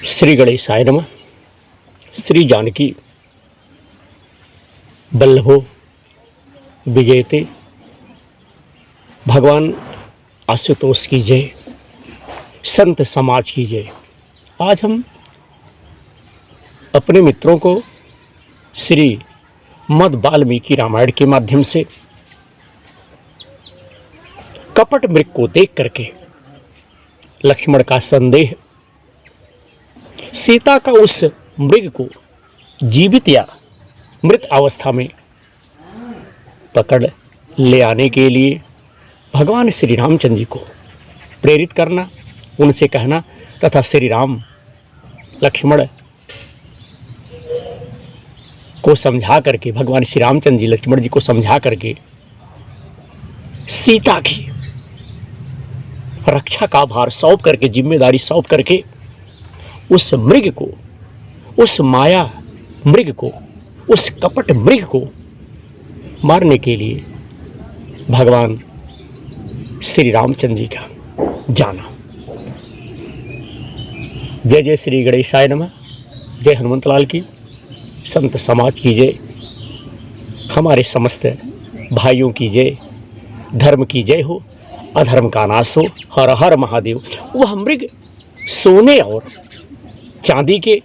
श्री गणेशाय नमः। श्री जानकी बल्लभो विजयते। भगवान आशुतोष की जय, संत समाज की जय। आज हम अपने मित्रों को श्री मद वाल्मीकि रामायण के माध्यम से कपट मृग को देख करके लक्ष्मण का संदेह, सीता का उस मृग को जीवित या मृत अवस्था में पकड़ ले आने के लिए भगवान श्री रामचंद्र जी को प्रेरित करना, उनसे कहना तथा श्री राम लक्ष्मण को समझा करके, भगवान श्री रामचंद्र जी लक्ष्मण जी को समझा करके सीता की रक्षा का भार सौंप करके, जिम्मेदारी सौंप करके उस मृग को, उस माया मृग को, उस कपट मृग को मारने के लिए भगवान श्री रामचंद्र जी का जाना। जय जय श्री गणेशाय नमः। जय हनुमंत लाल की, संत समाज की जय, हमारे समस्त भाइयों की जय, धर्म की जय हो, अधर्म का नाश हो। हर हर महादेव। वह मृग सोने और चांदी के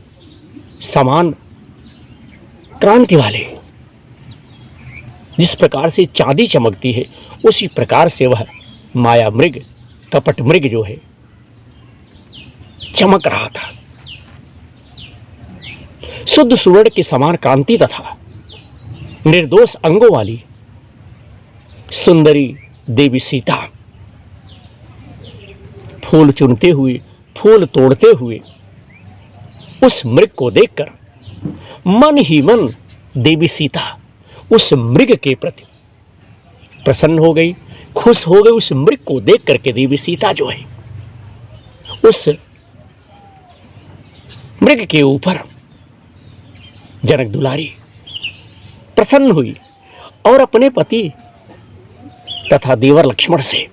समान क्रांति वाले, जिस प्रकार से चांदी चमकती है उसी प्रकार से वह माया मृग, कपट मृग जो है चमक रहा था। शुद्ध सुवर्ण के समान कांति तथा निर्दोष अंगों वाली सुंदरी देवी सीता फूल चुनते हुए, फूल तोड़ते हुए उस मृग को देखकर मन ही मन देवी सीता उस मृग के प्रति प्रसन्न हो गई, खुश हो गई। उस मृग को देख करके देवी सीता जो है उस मृग के ऊपर जनक दुलारी प्रसन्न हुई और अपने पति तथा देवर लक्ष्मण से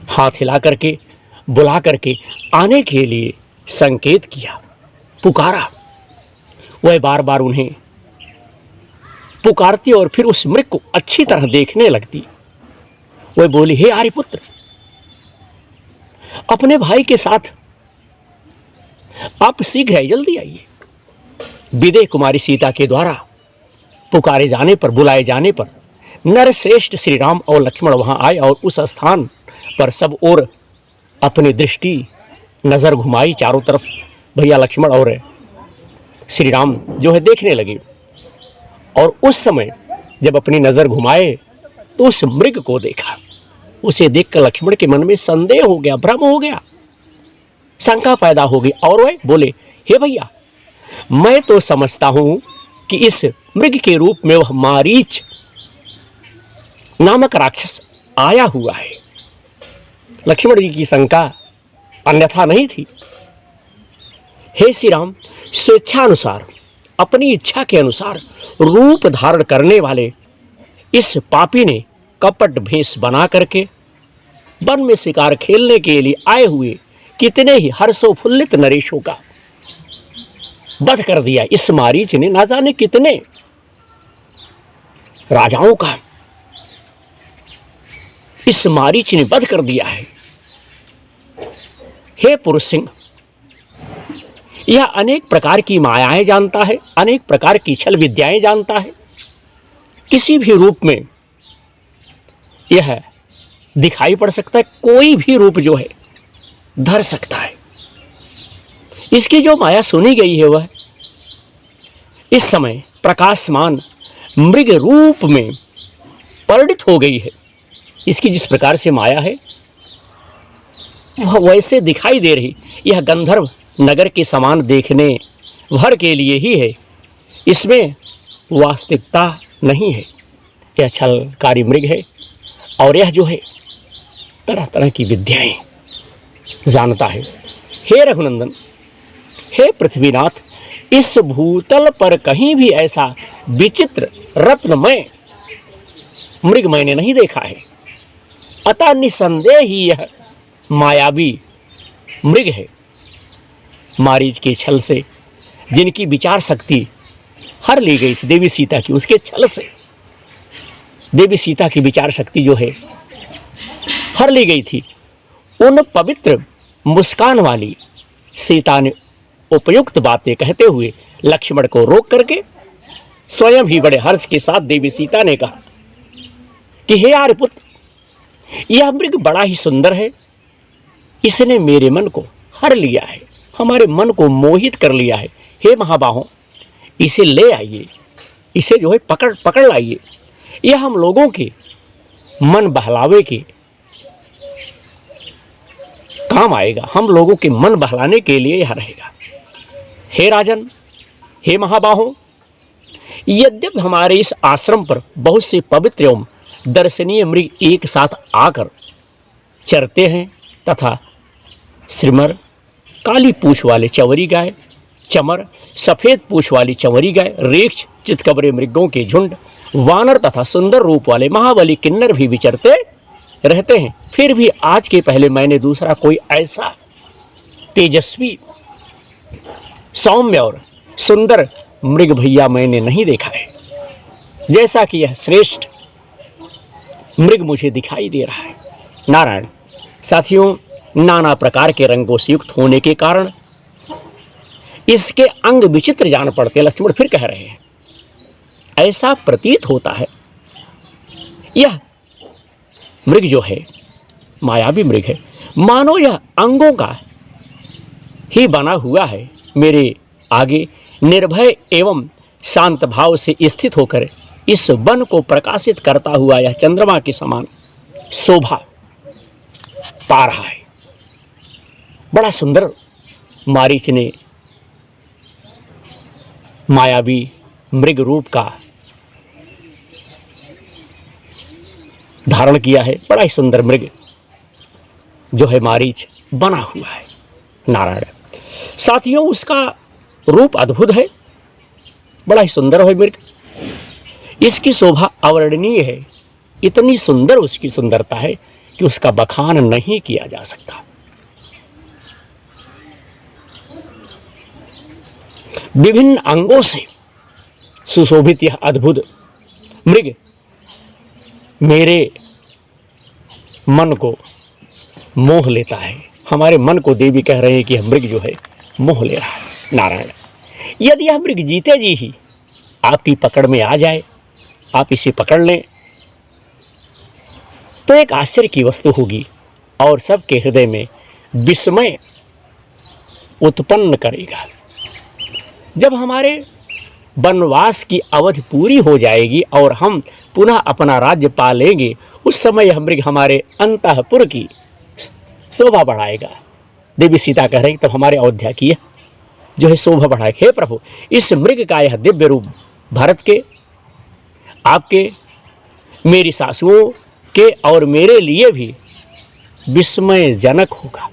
हाथ हिला करके, बुला करके आने के लिए संकेत किया, पुकारा। वह बार बार उन्हें पुकारती और फिर उस मृग को अच्छी तरह देखने लगती। वह बोली, हे आर्यपुत्र, अपने भाई के साथ आप शीघ्र ही जल्दी आइए। विदेह कुमारी सीता के द्वारा पुकारे जाने पर, बुलाए जाने पर नरश्रेष्ठ श्री राम और लक्ष्मण वहां आए और उस स्थान पर सब ओर अपनी दृष्टि नजर घुमाई। चारों तरफ भैया लक्ष्मण और श्री राम जो है देखने लगे। और उस समय जब अपनी नजर घुमाए तो उस मृग को देखा। उसे देखकर लक्ष्मण के मन में संदेह हो गया, भ्रम हो गया, शंका पैदा हो गई। और वह बोले, हे भैया, मैं तो समझता हूं कि इस मृग के रूप में वह मारीच नामक राक्षस आया हुआ है। लक्ष्मण जी की शंका अन्यथा नहीं थी। हे श्री राम, स्वेच्छानुसार, अपनी इच्छा के अनुसार रूप धारण करने वाले इस पापी ने कपट भेष बना करके वन में शिकार खेलने के लिए आए हुए कितने ही हर्षोल्लित नरेशों का वध कर दिया। इस मारीच ने ना जाने कितने राजाओं का इस मारीच ने वध कर दिया है। हे पुरुष सिंह, यह अनेक प्रकार की मायाएं जानता है, अनेक प्रकार की छल विद्याएं जानता है। किसी भी रूप में यह दिखाई पड़ सकता है, कोई भी रूप जो है धर सकता है। इसकी जो माया सुनी गई है वह इस समय प्रकाशमान मृग रूप में परिणित हो गई है। इसकी जिस प्रकार से माया है वह वैसे दिखाई दे रही। यह गंधर्व नगर के समान देखने भर के लिए ही है, इसमें वास्तविकता नहीं है। यह छलकारी मृग है और यह जो है तरह तरह की विद्याएं जानता है। हे रघुनंदन, हे पृथ्वीनाथ, इस भूतल पर कहीं भी ऐसा विचित्र रत्नमय मृग मैंने नहीं देखा है। अतः निसंदेह ही यह मायावी मृग है। मारीच के छल से, जिनकी विचार शक्ति हर ली गई थी देवी सीता की, उसके छल से देवी सीता की विचार शक्ति जो है हर ली गई थी। उन पवित्र मुस्कान वाली सीता ने उपयुक्त बातें कहते हुए लक्ष्मण को रोक करके स्वयं ही बड़े हर्ष के साथ देवी सीता ने कहा कि हे आर्यपुत्र, यह मृग बड़ा ही सुंदर है, इसने मेरे मन को हर लिया है, हमारे मन को मोहित कर लिया है। हे महाबाहों, इसे ले आइए, इसे जो है पकड़ लाइए, यह हम लोगों के मन बहलावे के काम आएगा, हम लोगों के मन बहलाने के लिए यह रहेगा। हे राजन, हे महाबाहों, यद्यपि हमारे इस आश्रम पर बहुत से पवित्र एवं दर्शनीय मृग एक साथ आकर चरते हैं तथा श्रीमर, काली पूछ वाले चंवरी गाय, चमर, सफ़ेद पूछ वाली चंवरी गाय, रेक्ष, चितकबरे मृगों के झुंड, वानर तथा सुंदर रूप वाले महाबली किन्नर भी विचरते रहते हैं, फिर भी आज के पहले मैंने दूसरा कोई ऐसा तेजस्वी, सौम्य और सुंदर मृग भैया मैंने नहीं देखा है जैसा कि यह श्रेष्ठ मृग मुझे दिखाई दे रहा है। नारायण साथियों, नाना प्रकार के रंगों से युक्त होने के कारण इसके अंग विचित्र जान पड़ते। लक्ष्मण फिर कह रहे हैं, ऐसा प्रतीत होता है यह मृग जो है मायावी मृग है, मानो यह अंगों का ही बना हुआ है। मेरे आगे निर्भय एवं शांत भाव से स्थित होकर इस वन को प्रकाशित करता हुआ यह चंद्रमा के समान शोभा पा रहा है। बड़ा सुंदर मारीच ने मायावी मृग रूप का धारण किया है। बड़ा ही सुंदर मृग जो है मारीच बना हुआ है। नारायण साथियों, उसका रूप अद्भुत है, बड़ा ही सुंदर है मृग, इसकी शोभा अवर्णनीय है। इतनी सुंदर उसकी सुंदरता है कि उसका बखान नहीं किया जा सकता। विभिन्न अंगों से सुशोभित यह अद्भुत मृग मेरे मन को मोह लेता है। हमारे मन को देवी कह रहे हैं कि यह मृग जो है मोह ले रहा है। नारायण, यदि यह मृग जीते जी ही आपकी पकड़ में आ जाए, आप इसे पकड़ लें, तो एक आश्चर्य की वस्तु होगी और सबके हृदय में विस्मय उत्पन्न करेगा। जब हमारे वनवास की अवधि पूरी हो जाएगी और हम पुनः अपना राज्य पा लेंगे, उस समय यह मृग हमारे अंतःपुर की शोभा बढ़ाएगा। देवी सीता कह रही तब हमारे अयोध्या की जो है शोभा बढ़ाएगा। हे प्रभु, इस मृग का यह दिव्य रूप भारत के, आपके, मेरी सासुओं के और मेरे लिए भी विस्मयजनक होगा।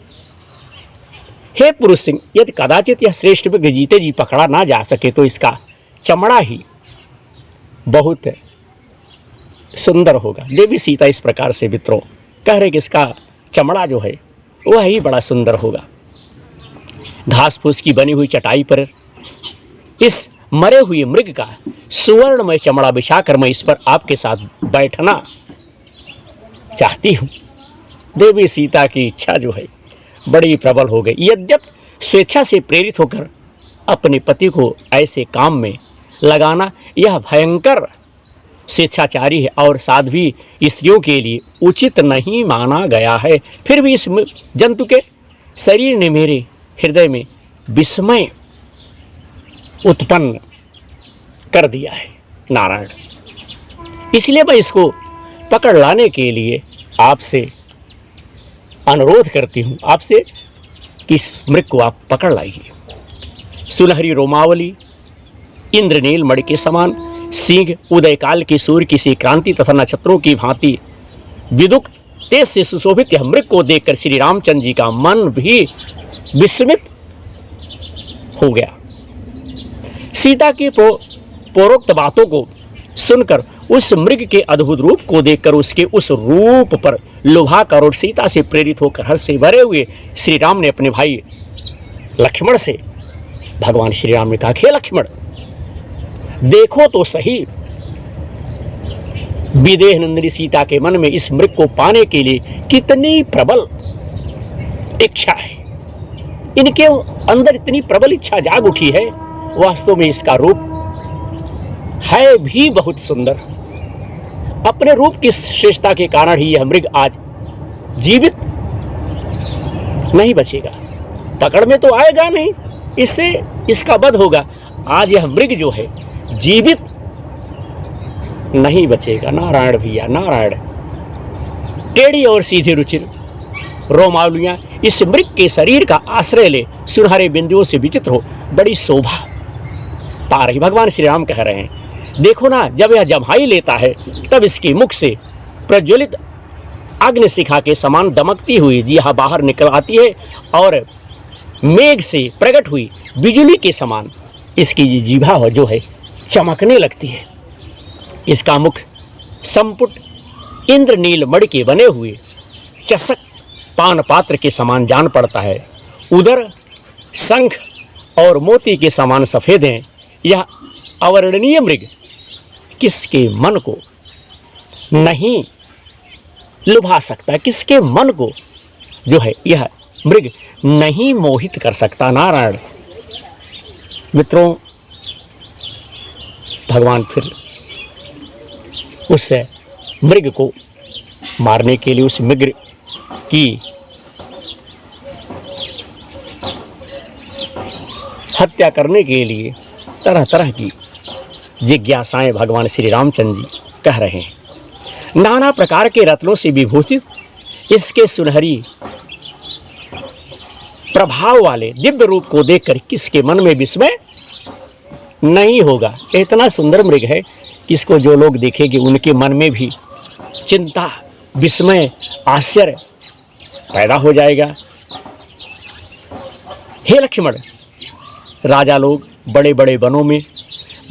हे पुरुष सिंह, यदि कदाचित यह श्रेष्ठ मृग जीते जी पकड़ा ना जा सके तो इसका चमड़ा ही बहुत सुंदर होगा। देवी सीता इस प्रकार से मित्रों कह रहे कि इसका चमड़ा जो है वह ही बड़ा सुंदर होगा। घास फूस की बनी हुई चटाई पर इस मरे हुए मृग का सुवर्णमय चमड़ा बिछाकर मैं इस पर आपके साथ बैठना चाहती हूँ। देवी सीता की इच्छा जो है बड़ी प्रबल हो गई। यद्यपि स्वेच्छा से प्रेरित होकर अपने पति को ऐसे काम में लगाना यह भयंकर स्वेच्छाचारी है और साध्वी स्त्रियों के लिए उचित नहीं माना गया है, फिर भी इस जंतु के शरीर ने मेरे हृदय में विस्मय उत्पन्न कर दिया है। नारायण, इसलिए मैं इसको पकड़ लाने के लिए आपसे अनुरोध करती हूँ, आपसे कि इस मृग को आप पकड़ लाइए। सुनहरी रोमावली, इंद्रनील मणि के समान सिंह, उदयकाल की सूर्य की सी क्रांति तथा नक्षत्रों की भांति विदुक्त तेज से सुशोभित यह मृग को देखकर श्री रामचंद्र जी का मन भी विस्मित हो गया। सीता की पूर्वोक्त बातों को सुनकर, उस मृग के अद्भुत रूप को देखकर, उसके उस रूप पर लुभाकर और सीता से प्रेरित होकर हर्ष से भरे हुए श्री राम ने अपने भाई लक्ष्मण से भगवान श्री राम ने कहा, हे लक्ष्मण, देखो तो सही, विदेह नंदिनी सीता के मन में इस मृग को पाने के लिए कितनी प्रबल इच्छा है। इनके अंदर इतनी प्रबल इच्छा जाग उठी है। वास्तव में इसका रूप है भी बहुत सुंदर। अपने रूप की श्रेष्ठता के कारण ही यह मृग आज जीवित नहीं बचेगा, पकड़ में तो आएगा नहीं, इससे इसका वध होगा। आज यह मृग जो है जीवित नहीं बचेगा। नारायण भैया नारायण। टेढ़ी और सीधी रुचिर रोमावलियां इस मृग के शरीर का आश्रय ले सुनहरे बिंदुओं से विचित्र हो बड़ी शोभा पा रही। भगवान श्री राम कह रहे हैं, देखो ना, जब यह जम्हाई लेता है तब इसके मुख से प्रज्वलित अग्निशिखा के समान दमकती हुई जीहा बाहर निकल आती है और मेघ से प्रकट हुई बिजली के समान इसकी जीभा जो है चमकने लगती है। इसका मुख संपुट इंद्रनील मणि के बने हुए चषक पान पात्र के समान जान पड़ता है। उधर शंख और मोती के समान सफ़ेद हैं। यह अवर्णनीय मृग किसके मन को नहीं लुभा सकता, किसके मन को जो है यह मृग नहीं मोहित कर सकता। नारायण। मित्रों, भगवान फिर उस मृग को मारने के लिए, उस मृग की हत्या करने के लिए तरह तरह की जिज्ञासाएं भगवान श्री रामचंद्र जी कह रहे हैं। नाना प्रकार के रत्नों से विभूषित इसके सुनहरी प्रभाव वाले दिव्य रूप को देखकर किसके मन में विस्मय नहीं होगा। इतना सुंदर मृग है कि इसको जो लोग देखेंगे उनके मन में भी चिंता, विस्मय, आश्चर्य पैदा हो जाएगा। हे लक्ष्मण, राजा लोग बड़े बड़े वनों में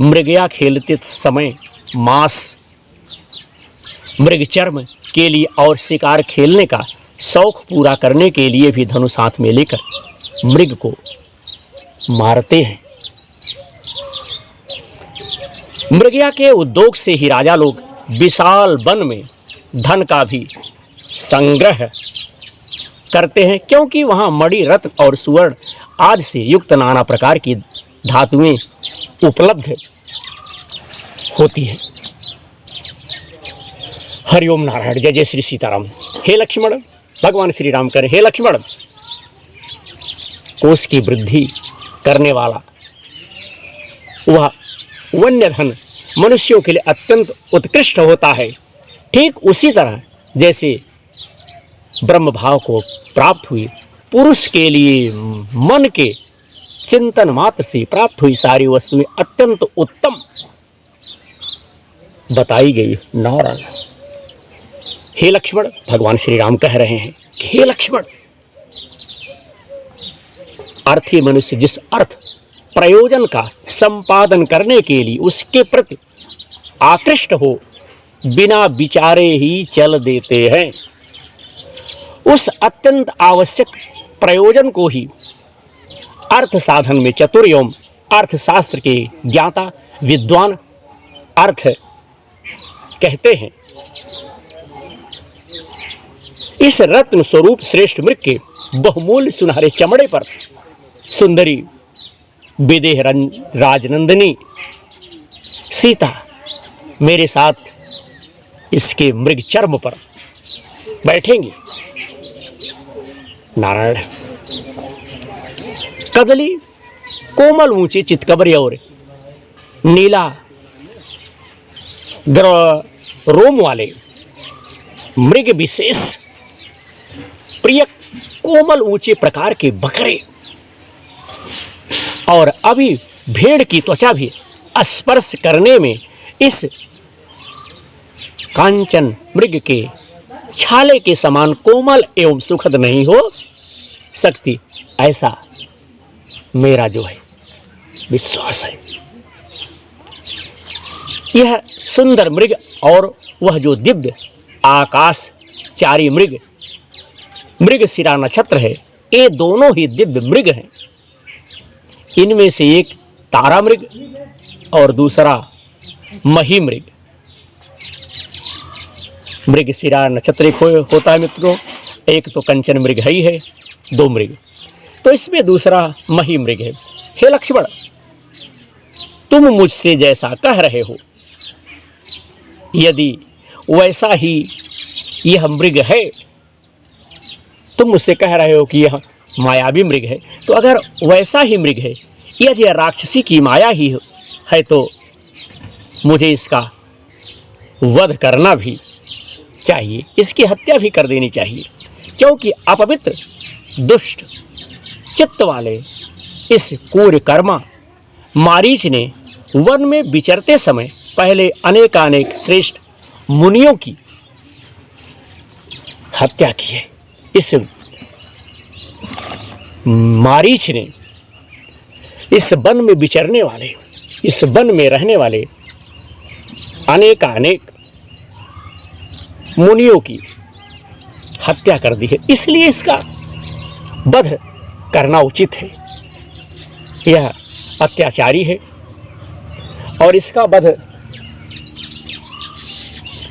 मृगया खेलते समय मांस, मृग चर्म के लिए और शिकार खेलने का शौक पूरा करने के लिए भी धनुष हाथ में लेकर मृग को मारते हैं। मृगया के उद्योग से ही राजा लोग विशाल वन में धन का भी संग्रह करते हैं, क्योंकि वहाँ मणि, रत्न और सुवर्ण आदि से युक्त नाना प्रकार की धातुएं उपलब्ध होती हैं। हरिओम नारायण। जय जय श्री सीताराम। हे लक्ष्मण, भगवान श्री राम करें, हे लक्ष्मण, कोष की वृद्धि करने वाला वह वन्य धन मनुष्यों के लिए अत्यंत उत्कृष्ट होता है। ठीक उसी तरह जैसे ब्रह्म भाव को प्राप्त हुई पुरुष के लिए मन के चिंतन मात्र से प्राप्त हुई सारी वस्तुएं अत्यंत उत्तम बताई गई। नारायण। हे लक्ष्मण, भगवान श्री राम कह रहे हैं, हे लक्ष्मण, अर्थी मनुष्य जिस अर्थ प्रयोजन का संपादन करने के लिए उसके प्रति आकृष्ट हो बिना विचारे ही चल देते हैं, उस अत्यंत आवश्यक प्रयोजन को ही अर्थ साधन में चतुर एवं अर्थशास्त्र के ज्ञाता विद्वान अर्थ कहते हैं। इस रत्न स्वरूप श्रेष्ठ मृग के बहुमूल्य सुनहरे चमड़े पर सुंदरी विदेह राजनंदिनी सीता मेरे साथ इसके मृग चर्म पर बैठेंगी। नारायण। कदली कोमल ऊंचे चितकबरे और नीला रोम वाले मृग विशेष प्रिय कोमल ऊंचे प्रकार के बकरे और अभी भेड़ की त्वचा भी स्पर्श करने में इस कांचन मृग के छाले के समान कोमल एवं सुखद नहीं हो सकती, ऐसा मेरा जो है विश्वास है। यह सुंदर मृग और वह जो दिव्य आकाशचारी मृग, मृग शिरा नक्षत्र है, ये दोनों ही दिव्य मृग हैं। इनमें से एक तारा मृग और दूसरा मही मृग। मृगशिरा नक्षत्र होता है मित्रों, एक तो कंचन मृग है ही है, 2 मृग, तो इसमें दूसरा मही मृग है। हे लक्ष्मण, तुम मुझसे जैसा कह रहे हो, यदि वैसा ही यह मृग है, तुम मुझसे कह रहे हो कि यह मायावी मृग है, तो अगर वैसा ही मृग है, यदि यह राक्षसी की माया ही है, तो मुझे इसका वध करना भी चाहिए, इसकी हत्या भी कर देनी चाहिए, क्योंकि अपवित्र दुष्ट चित्त वाले इस क्रूरकर्मा मारीच ने वन में विचरते समय पहले अनेकानेक श्रेष्ठ मुनियों की हत्या की है। इस मारीच ने इस वन में विचरने वाले, इस वन में रहने वाले अनेकानेक मुनियों की हत्या कर दी है, इसलिए इसका वध करना उचित है। यह अत्याचारी है और इसका वध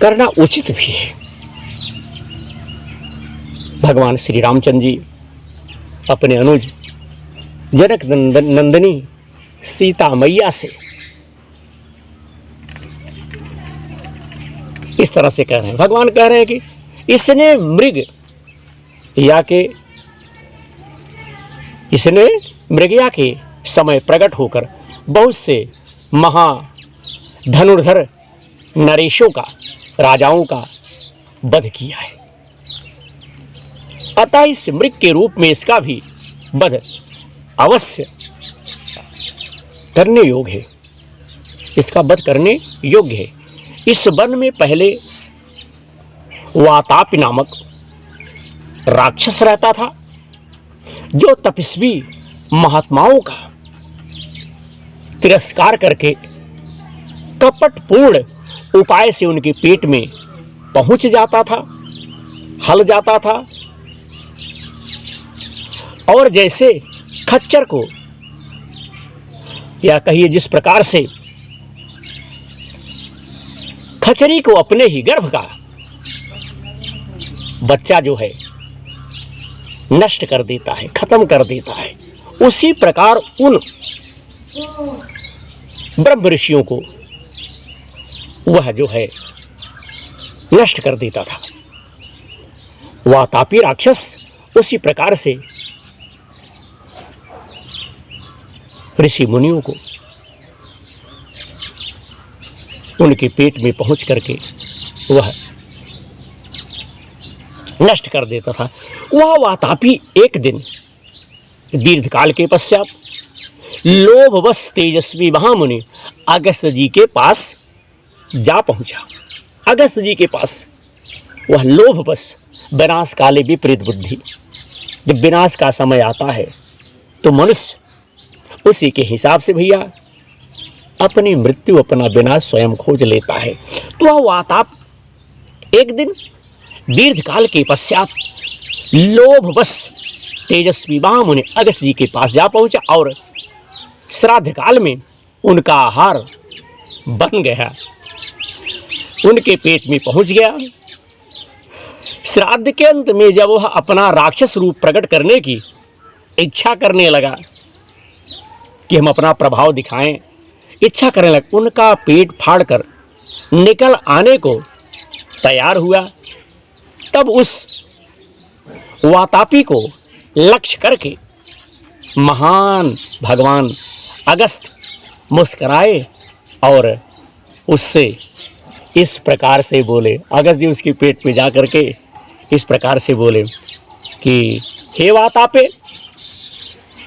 करना उचित भी है। भगवान श्री रामचंद्र जी अपने अनुज जनक नंदनी सीता मैया से इस तरह से कह रहे हैं। भगवान कह रहे हैं कि इसने मृगया के समय प्रकट होकर बहुत से महाधनुर्धर नरेशों का, राजाओं का वध किया है, अतः इस मृग के रूप में इसका भी वध अवश्य करने योग्य है, इसका वध करने योग्य है। इस वन में पहले वातापि नामक राक्षस रहता था, जो तपस्वी महात्माओं का तिरस्कार करके कपटपूर्ण उपाय से उनके पेट में पहुंच जाता था, हल जाता था, और जैसे खच्चर को, या कहिए जिस प्रकार से खचरी को अपने ही गर्भ का बच्चा जो है नष्ट कर देता है, खत्म कर देता है, उसी प्रकार उन ब्रह्म ऋषियों को वह जो है नष्ट कर देता था। वातापी राक्षस उसी प्रकार से ऋषि मुनियों को उनके पेट में पहुंच करके वह नष्ट कर देता था। वह वातापी एक दिन दीर्घकाल के पश्चात लोभवश तेजस्वी महामुनि अगस्त जी के पास जा पहुंचा। अगस्त जी के पास वह लोभवश, विनाश काले विपरीत बुद्धि, जब विनाश का समय आता है तो मनुष्य उसी के हिसाब से भैया अपनी मृत्यु, अपना विनाश स्वयं खोज लेता है। तो वह वाताप एक दिन दीर्घकाल के पश्चात लोभवश तेजस्वी महामुनि अगस्त जी के पास जा पहुंचा और श्राद्ध काल में उनका आहार बन गया, उनके पेट में पहुंच गया। श्राद्ध के अंत में जब वह अपना राक्षस रूप प्रकट करने की इच्छा करने लगा कि हम अपना प्रभाव दिखाएं, इच्छा करने लगा, उनका पेट फाड़कर निकल आने को तैयार हुआ। तब उस वातापी को लक्ष्य करके महान भगवान अगस्त मुस्कुराए और उससे इस प्रकार से बोले। अगस्त जी उसके पेट पे जा करके इस प्रकार से बोले कि हे वातापे,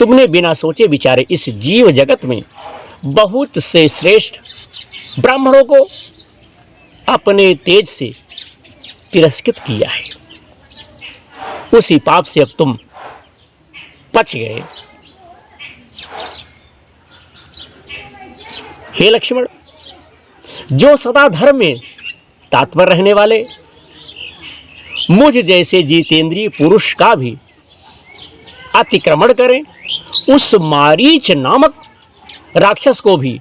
तुमने बिना सोचे विचारे इस जीव जगत में बहुत से श्रेष्ठ ब्राह्मणों को अपने तेज से तिरस्कृत किया है, उसी पाप से अब तुम बच गए। हे लक्ष्मण, जो सदा धर्म में तात्पर रहने वाले मुझ जैसे जितेंद्रिय पुरुष का भी अतिक्रमण करें, उस मारीच नामक राक्षस को भी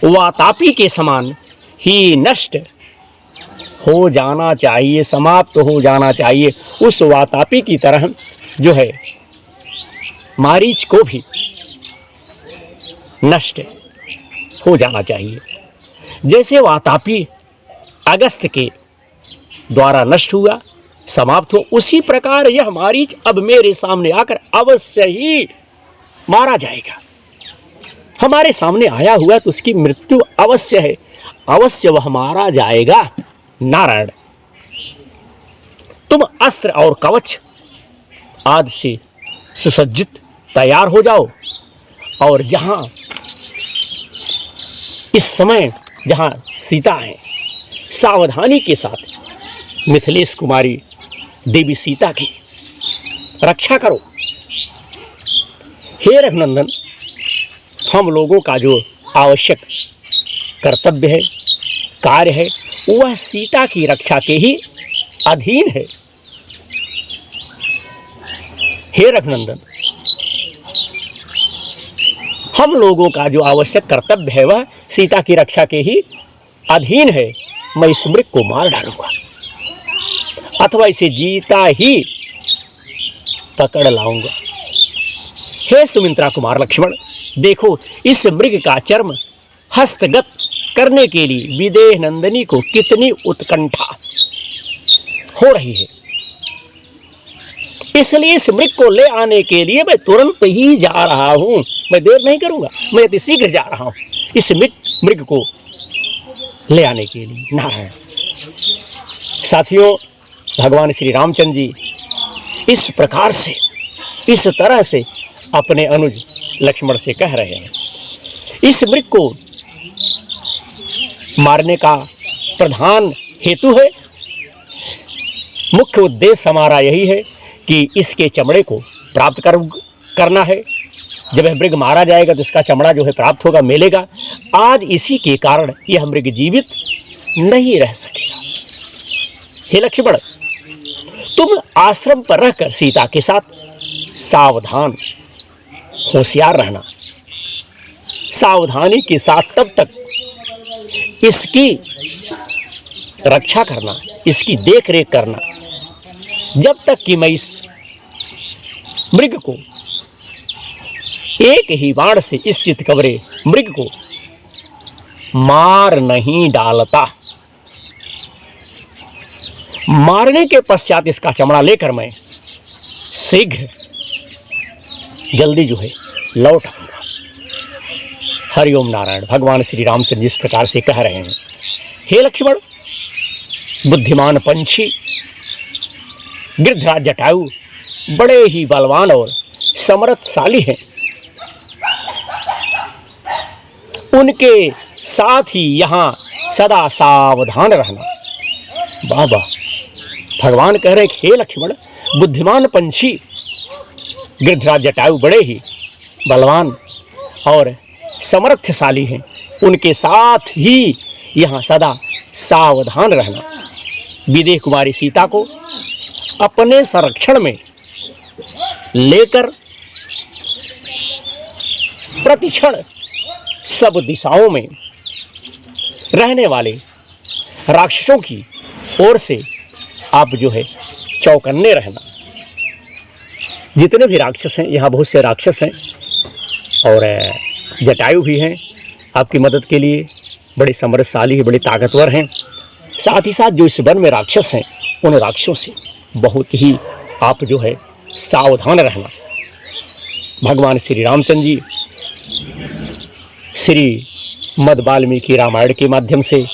वातापी के समान ही नष्ट हो जाना चाहिए, समाप्त हो जाना चाहिए। उस वातापी की तरह जो है मारीच को भी नष्ट हो जाना चाहिए। जैसे वातापी अगस्त के द्वारा नष्ट हुआ, समाप्त हो, उसी प्रकार यह मारीच अब मेरे सामने आकर अवश्य ही मारा जाएगा। हमारे सामने आया हुआ तो उसकी मृत्यु अवश्य है, अवश्य वह मारा जाएगा। नारायण, तुम अस्त्र और कवच आदि से सुसज्जित तैयार हो जाओ और जहां इस समय जहां सीता है, सावधानी के साथ मिथिलेश कुमारी देवी सीता की रक्षा करो। हे रघुनंदन, हम लोगों का जो आवश्यक कर्तव्य है, कार्य है, वह सीता की रक्षा के ही अधीन है। हे रघुनंदन, हम लोगों का जो आवश्यक कर्तव्य है वह सीता की रक्षा के ही अधीन है। मैं इस मृग को मार डालूंगा अथवा इसे जीता ही पकड़ लाऊंगा। हे सुमित्रा कुमार लक्ष्मण, देखो इस मृग का चर्म हस्तगत करने के लिए विदेह नंदिनी को कितनी उत्कंठा हो रही है। इसलिए इस मृग को ले आने के लिए मैं तुरंत ही जा रहा हूं, मैं देर नहीं करूंगा, मैं अति शीघ्र जा रहा हूं इस मृग को ले आने के लिए। नारायण। साथियों, भगवान श्री रामचंद्र जी इस प्रकार से, इस तरह से अपने अनुज लक्ष्मण से कह रहे हैं। इस मृग को मारने का प्रधान हेतु है, मुख्य उद्देश्य हमारा यही है कि इसके चमड़े को प्राप्त करना है। जब यह मृग मारा जाएगा तो इसका चमड़ा जो है प्राप्त होगा, मिलेगा। आज इसी के कारण यह मृग जीवित नहीं रह सकेगा। हे लक्ष्मण, तुम आश्रम पर रहकर सीता के साथ सावधान, होशियार रहना। सावधानी के साथ तब तक इसकी रक्षा करना, इसकी देख रेख करना, जब तक कि मैं इस मृग को एक ही बाण से, इस चितकबरे मृग को मार नहीं डालता। मारने के पश्चात इसका चमड़ा लेकर मैं शीघ्र जल्दी जो है लौट आऊंगा। हरिओम नारायण। भगवान श्री रामचंद्र जिस प्रकार से कह रहे हैं, हे लक्ष्मण, बुद्धिमान पंछी गिरधराज जटायु बड़े ही बलवान और समर्थशाली हैं। उनके साथ ही यहाँ सदा सावधान रहना। बाबा भगवान कह रहे हैं, हे लक्ष्मण, बुद्धिमान पंछी गिरधराज जटायु बड़े ही बलवान और समर्थशाली हैं, उनके साथ ही यहाँ सदा सावधान रहना। विदेह कुमारी सीता को अपने संरक्षण में लेकर प्रतिक्षण सब दिशाओं में रहने वाले राक्षसों की ओर से आप जो है चौकन्ने रहना। जितने भी राक्षस हैं, यहाँ बहुत से राक्षस हैं और जटायु भी हैं आपकी मदद के लिए, बड़े समर्थशाली, बड़े ताकतवर हैं। साथ ही साथ जो इस वन में राक्षस हैं, उन राक्षसों से बहुत ही आप जो है सावधान रहना। भगवान श्री रामचंद्र जी श्री मद वाल्मीकि रामायण के माध्यम से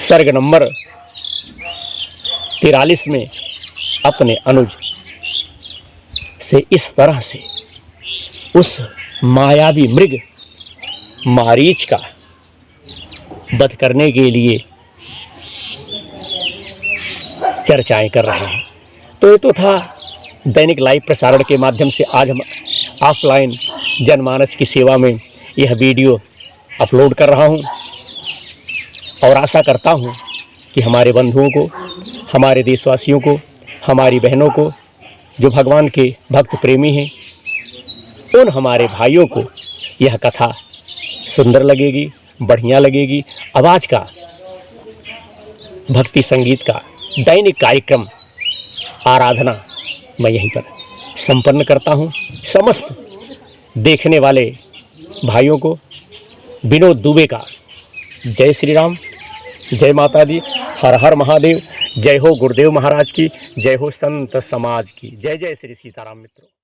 सर्ग नंबर 43 में अपने अनुज से इस तरह से उस मायावी मृग मारीच का वध करने के लिए चर्चाएं कर रहे हैं। तो ये तो था दैनिक लाइव प्रसारण के माध्यम से आज हम ऑफलाइन जनमानस की सेवा में यह वीडियो अपलोड कर रहा हूं और आशा करता हूं कि हमारे बंधुओं को, हमारे देशवासियों को, हमारी बहनों को जो भगवान के भक्त प्रेमी हैं, उन हमारे भाइयों को यह कथा सुंदर लगेगी, बढ़िया लगेगी। आवाज़ का, भक्ति संगीत का दैनिक कार्यक्रम आराधना मैं यहीं पर संपन्न करता हूँ। समस्त देखने वाले भाइयों को विनोद दुबे का जय श्री राम, जय माता दी, हर हर महादेव, जय हो गुरुदेव महाराज की, जय हो संत समाज की, जय जय श्री सीताराम। मित्रों।